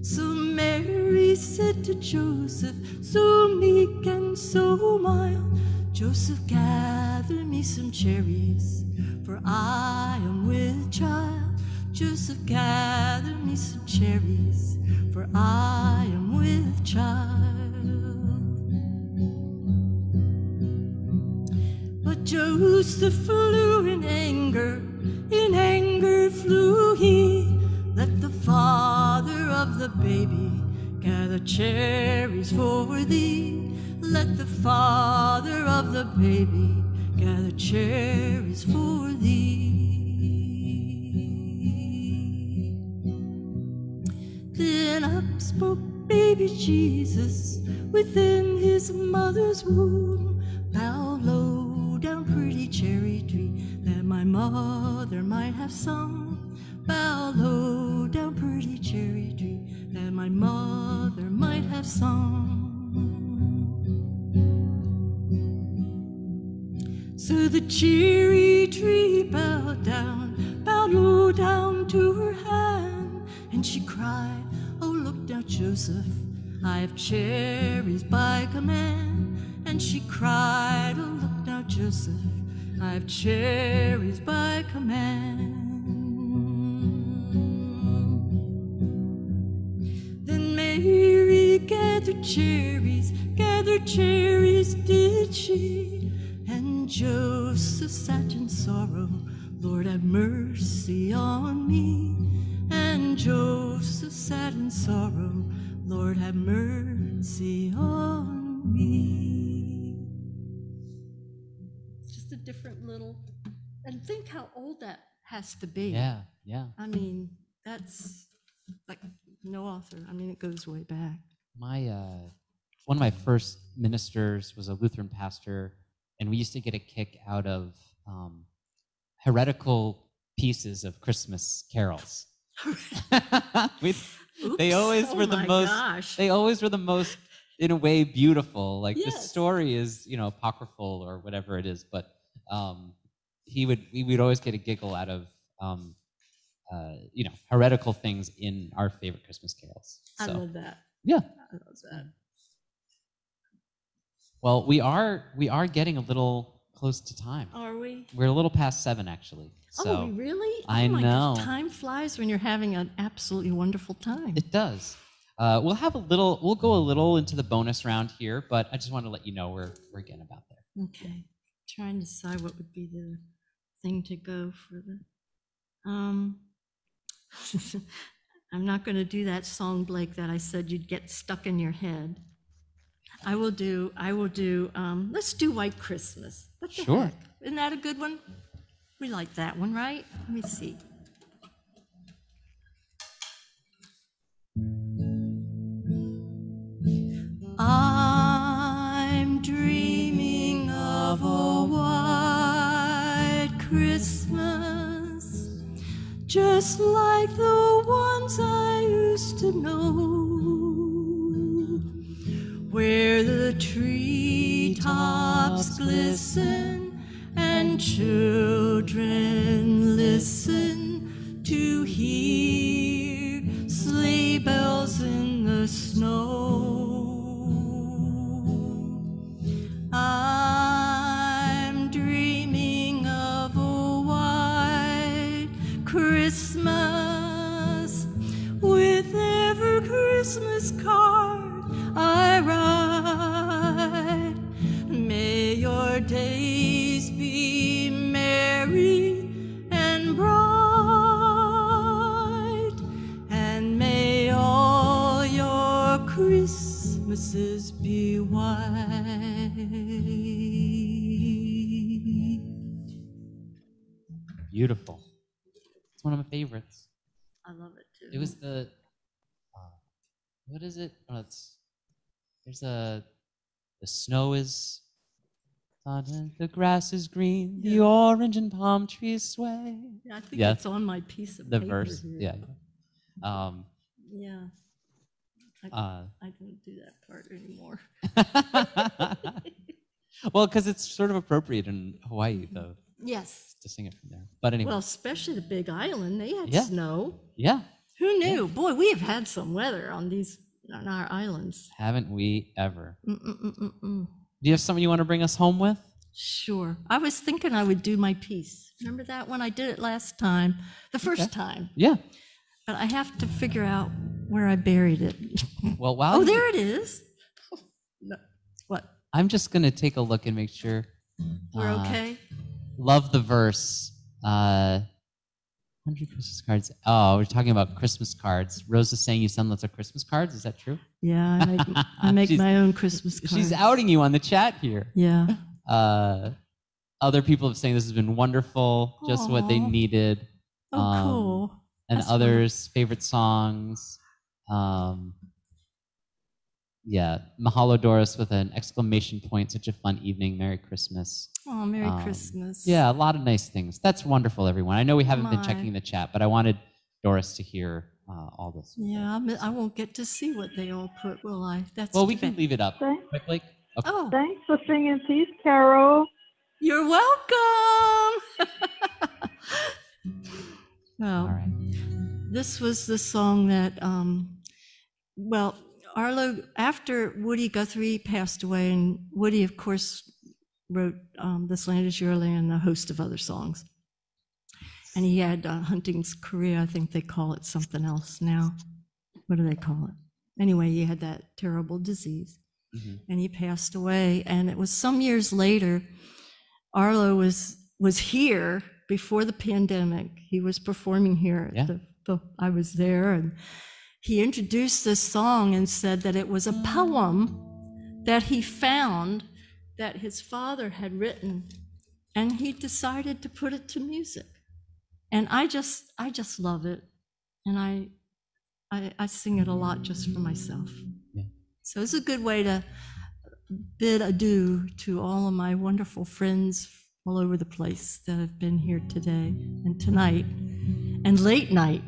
So Mary said to Joseph, so meek and so mild, Joseph, gather me some cherries, for I am with child. Joseph, gather me some cherries, for I am with child. But Joseph flew in anger flew he. Let the father of the baby gather cherries for thee. Let the father of the baby gather cherries for thee. Then up spoke baby Jesus within his mother's womb. Bow low down, pretty cherry tree, that my mother might have some. Bow low down, pretty cherry tree, that my mother might have some. So the cherry tree bowed low down to her hand, and she cried, oh, look now, Joseph, I have cherries by command. And she cried, oh, look now, Joseph, I have cherries by command. Then Mary gathered cherries did she, and Joseph sat in sorrow, Lord, have mercy on me. And Joseph sat in sorrow, Lord, have mercy on me. It's just a different little, and think how old that has to be. Yeah. I mean, that's like no author. I mean, it goes way back. One of my first ministers was a Lutheran pastor, and we used to get a kick out of heretical pieces of Christmas carols. They always were the most. Gosh. They always were the most, in a way, beautiful. Like Yes. the story is, apocryphal or whatever it is, but we would always get a giggle out of heretical things in our favorite Christmas carols. I So, love that. yeah. I love that. Well, we are getting a little close to time. Are we? We're a little past 7, actually. So Oh, really? I Oh my know. gosh, time flies when you're having an absolutely wonderful time. It does. We'll go a little into the bonus round here, but I just want to let you know we're getting about there. Okay. Trying to decide what would be the thing to go for the. I'm not going to do that song, Blake, that I said you'd get stuck in your head. I will do, let's do White Christmas. What the Sure. heck? Isn't that a good one? We like that one, right? Let me see. I'm dreaming of a white Christmas, just like the ones I used to know, where the treetops glisten and children listen to hear sleigh bells in the snow. I'm dreaming of a white Christmas, with every Christmas card I write. May your days be merry and bright, and may all your Christmases be white. Beautiful. It's one of my favorites. I love it too. It was the what is it? Oh, the snow is and the grass is green, the orange and palm trees sway. Yeah, I think it's on my piece of the paper verse. here. Yeah. Yeah. I don't do that part anymore. Well, because it's sort of appropriate in Hawaii, though, Yes. to sing it from there. But anyway. Well, especially the Big Island, they had Yeah. snow. Yeah. Who knew? Boy, we have had some weather on our islands. Haven't we ever? Mm-mm-mm-mm. Do you have something you want to bring us home with? Sure. I was thinking I would do my piece. Remember that one? I did it last time, the first time. Yeah. But I have to figure out where I buried it. Well, while there it is. No. What? I'm just going to take a look and make sure. We're okay? Love the verse. 100 Christmas cards. Oh, we're talking about Christmas cards. Rose is saying you send lots of Christmas cards. Is that true? Yeah, I make my own Christmas cards. She's outing you on the chat here. Yeah. Other people have saying this has been wonderful, just what they Aw. needed. Oh, cool. And That's others' favorite songs. Yeah, Mahalo Doris with an exclamation point. Such a fun evening. Merry Christmas. Oh, Merry Christmas. Yeah, a lot of nice things. That's wonderful, everyone. I know we haven't been My. checking the chat, but I wanted Doris to hear all this. Yeah, I won't get to see what they all put, will I? That's Well, too we can bad. leave it up Thanks. quickly. Okay. Oh, Thanks for singing Peace Carol. you're welcome. Well, All right. this was the song that, well, Arlo, after Woody Guthrie passed away, and Woody, of course, wrote This Land Is Your Land and a host of other songs. And he had Hunting's Chorea, I think they call it something else now. What do they call it? Anyway, he had that terrible disease. Mm-hmm. And he passed away. And it was some years later, Arlo was here before the pandemic. He was performing here. Yeah. I was there, and he introduced this song and said that it was a poem that he found that his father had written, and he decided to put it to music. And I just love it, and I sing it a lot just for myself. Yeah. So it's a good way to bid adieu to all of my wonderful friends all over the place that have been here today and tonight and late night.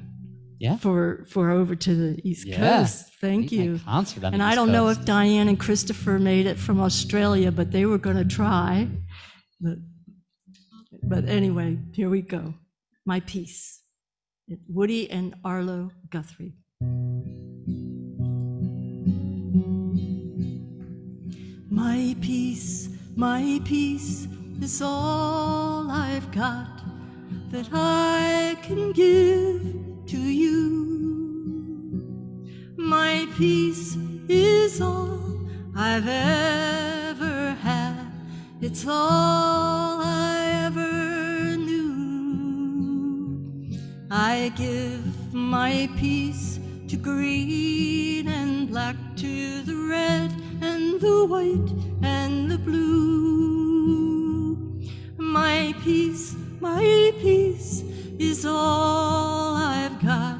Yeah. For over to the East Yeah. Coast. Thank Late night you. concert on the And I East don't know Coast. if Diane and Christopher made it from Australia, but they were going to try. But But anyway, here we go. My Piece. Woody and Arlo Guthrie. My peace is all I've got that I can give to you. My peace is all I've ever had. It's all I ever knew. I give my peace to green and black, to the red and the white and the blue. My peace is all I've got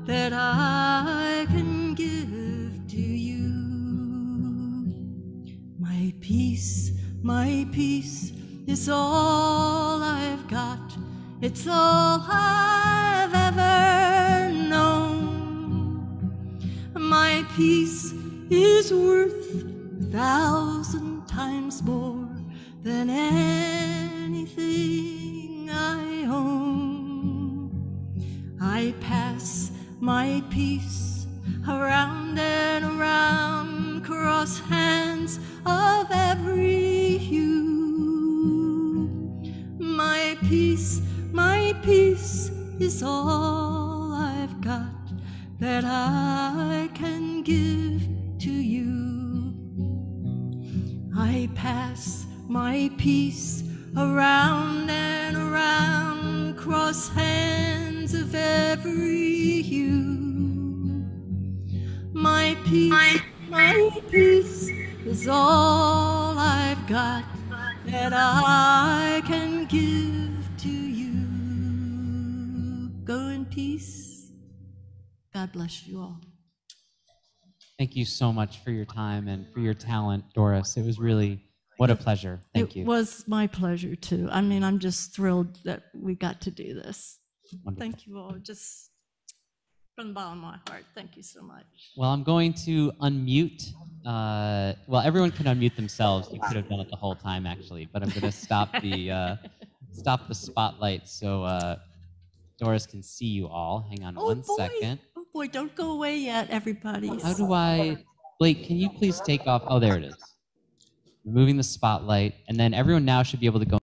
that I can give to you. My peace is all I've got. It's all I've ever known. My peace is worth 1,000 times more than anything I own. I pass my peace around and around, cross hands of every hue. My peace is all I've got that I can give to you. I pass my peace around and around, cross hands of every hue. My peace is all I've got that I can give to you. Go in peace. God bless you all. Thank you so much for your time and for your talent, Doris. It was really, what a pleasure. Thank you. It was my pleasure, too. I mean, I'm just thrilled that we got to do this. Wonderful. Thank you all. Just from the bottom of my heart, thank you so much. Well, I'm going to unmute. Well, everyone can unmute themselves. You could have done it the whole time, actually, but I'm going to stop the spotlight so Doris can see you all. Hang on one second. Oh boy, don't go away yet, everybody. How do I, Blake, can you please take off? Oh, there it is. Removing the spotlight, and then everyone now should be able to go